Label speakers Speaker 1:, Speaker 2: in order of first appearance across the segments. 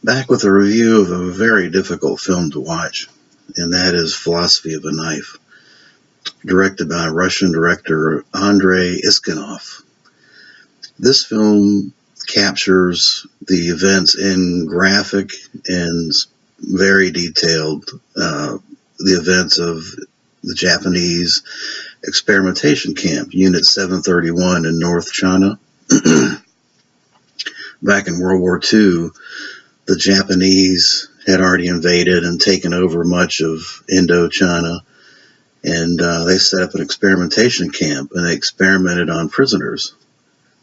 Speaker 1: Back with a review of a very difficult film to watch, and that is Philosophy of a Knife, directed by Russian director Andrei Iskanov. This film captures the events in graphic and very detailed, the events of the Japanese experimentation camp, Unit 731 in North China. Back in World War II, the Japanese had already invaded and taken over much of Indochina, and they set up an experimentation camp, and they experimented on prisoners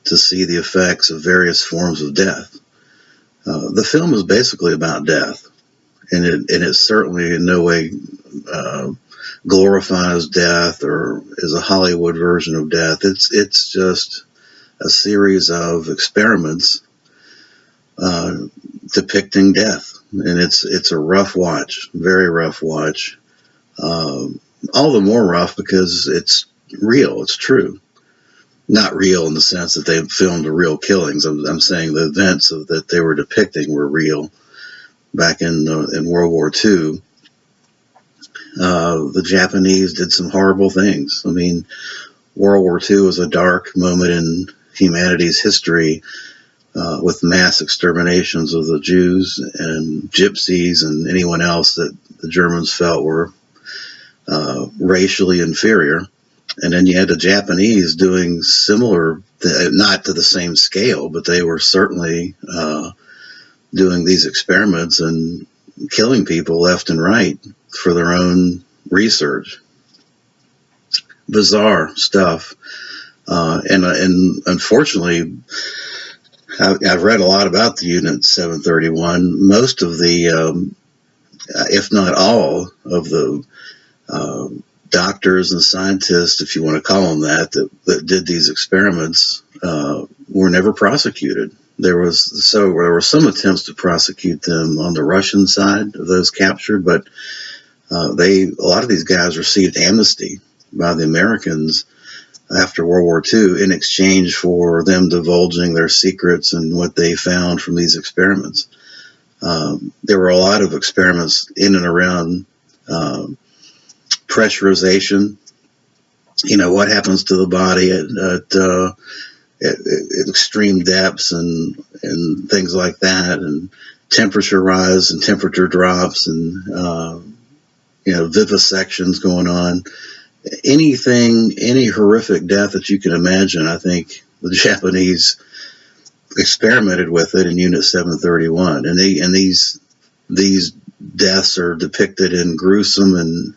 Speaker 1: to see the effects of various forms of death. The film is basically about death, and it certainly in no way glorifies death or is a Hollywood version of death. It's just a series of experiments depicting death, and it's a rough watch, very rough watch. All the more rough because it's real, it's true. Not real in the sense that they filmed the real killings. I'm saying the events that they were depicting were real back in World War II. The Japanese did some horrible things. I mean, World War II was a dark moment in humanity's history, with mass exterminations of the Jews and Gypsies and anyone else that the Germans felt were racially inferior. And then you had the Japanese doing similar, not to the same scale, but they were certainly doing these experiments and killing people left and right for their own research. Bizarre stuff. And unfortunately, I've read a lot about the Unit 731. Most of the, if not all of the doctors and scientists, if you want to call them that did these experiments, were never prosecuted. There were some attempts to prosecute them on the Russian side of those captured, but a lot of these guys received amnesty by the Americans after World War II in exchange for them divulging their secrets and what they found from these experiments. There were a lot of experiments in and around pressurization. You know, what happens to the body at extreme depths and things like that, and temperature rise and temperature drops, and vivisections going on. Any horrific death that you can imagine, I think the Japanese experimented with it in Unit 731, and these deaths are depicted in gruesome and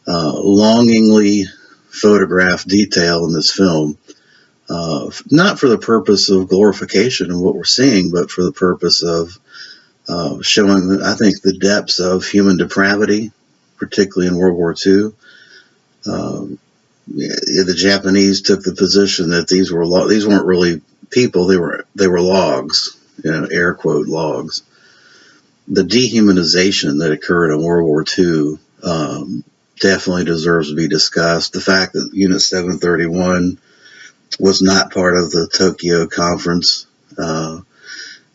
Speaker 1: longingly photographed detail in this film, not for the purpose of glorification of what we're seeing, but for the purpose of showing, I think, the depths of human depravity, particularly in World War II. The Japanese took the position that these weren't really people; they were logs, air quote logs. The dehumanization that occurred in World War II definitely deserves to be discussed. The fact that Unit 731 was not part of the Tokyo Conference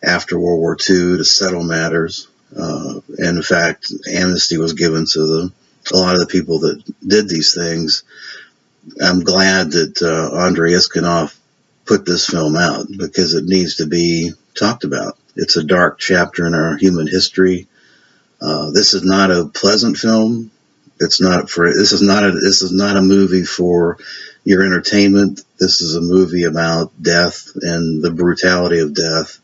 Speaker 1: after World War II to settle matters, and in fact, amnesty was given to a lot of the people that did these things. I'm glad that Andrei Iskanov put this film out because it needs to be talked about. It's a dark chapter in our human history. This is not a pleasant film. This is not a movie for your entertainment. This is a movie about death and the brutality of death.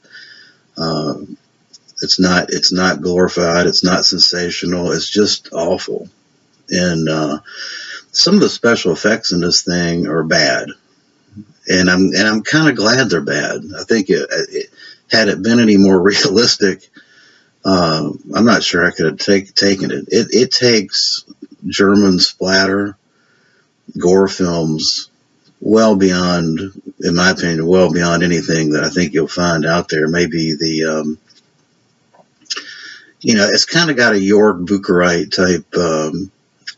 Speaker 1: It's not glorified. It's not sensational. It's just awful. And some of the special effects in this thing are bad, and I'm kind of glad they're bad. I think had it been any more realistic, I'm not sure I could have taken it. It takes German splatter gore films well beyond, in my opinion, well beyond anything that I think you'll find out there. Maybe it's kind of got a Jörg Bucharite type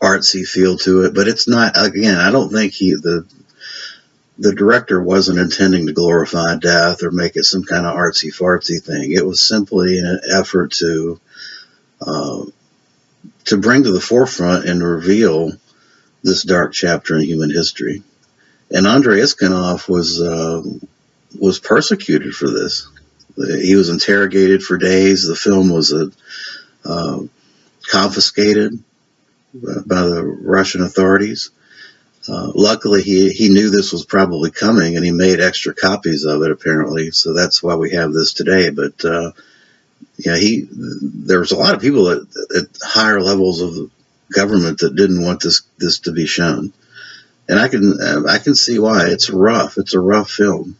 Speaker 1: artsy feel to it, but it's not. Again, I don't think the director wasn't intending to glorify death or make it some kind of artsy fartsy thing. It was simply an effort uh, to bring to the forefront and reveal this dark chapter in human history. And Andrei Iskanov was persecuted for this. He was interrogated for days. The film was uh, confiscated by the Russian authorities. Luckily, he knew this was probably coming, and he made extra copies of it, apparently. So that's why we have this today. But yeah, there was a lot of people at higher levels of the government that didn't want this to be shown, and I can see why. It's rough. It's a rough film.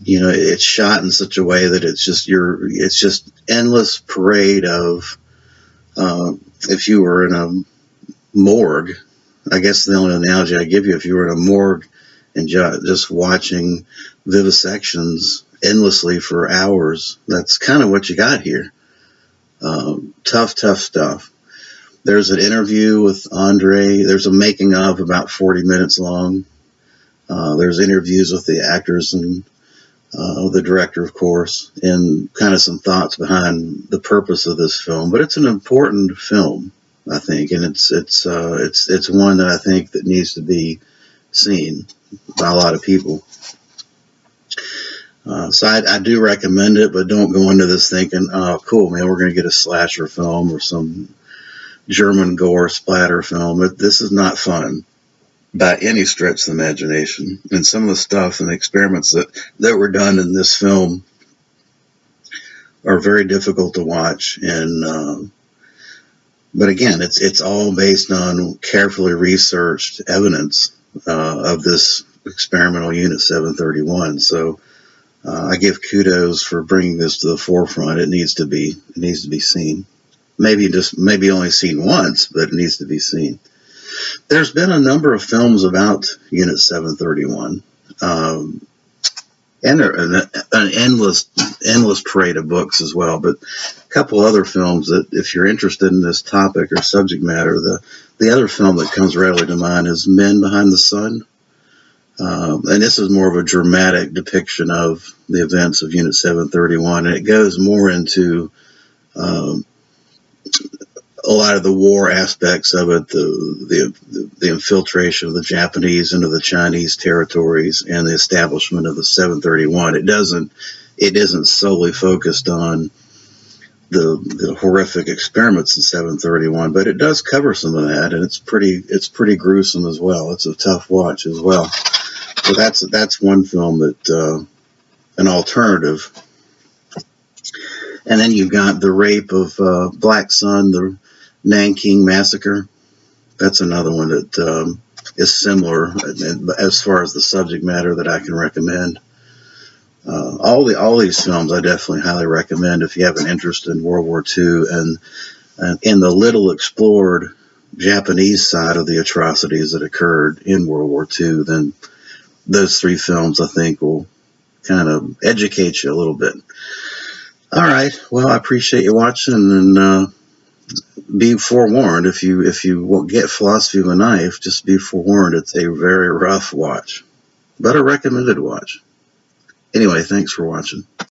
Speaker 1: It's shot in such a way that it's just endless parade of. If you were in a morgue, I guess the only analogy I give you, if you were in a morgue and just watching vivisections endlessly for hours, that's kind of what you got here. Tough stuff. There's an interview with Andrei. There's a making of about 40 minutes long. There's interviews with the actors and the director, of course, and kind of some thoughts behind the purpose of this film. But it's an important film, I think, and it's one that I think that needs to be seen by a lot of people. So I do recommend it, but don't go into this thinking, oh, cool, man, we're going to get a slasher film or some German gore splatter film. This is not fun by any stretch of the imagination. And some of the stuff and the experiments that were done in this film are very difficult to watch. But again, it's all based on carefully researched evidence of this experimental Unit 731. So I give kudos for bringing this to the forefront. It needs to be seen. Maybe only seen once, but it needs to be seen. There's been a number of films about Unit 731, and an endless parade of books as well. But a couple other films that, if you're interested in this topic or subject matter, the other film that comes readily to mind is Men Behind the Sun. And this is more of a dramatic depiction of the events of Unit 731, and it goes more into a lot of the war aspects of it, the infiltration of the Japanese into the Chinese territories and the establishment of the 731. It isn't solely focused on the horrific experiments in 731, but it does cover some of that, and it's pretty gruesome as well. It's a tough watch as well. So that's one film that an alternative. And then you've got the rape of Black Sun, the Nanking Massacre. That's another one that is similar as far as the subject matter that I can recommend. All these films I definitely highly recommend if you have an interest in World War II and in the little explored Japanese side of the atrocities that occurred in World War II. Then those three films I think will kind of educate you a little bit. All right. Well, I appreciate you watching, and be forewarned, if you get Philosophy of a Knife, just be forewarned, it's a very rough watch, but a recommended watch. Anyway, thanks for watching.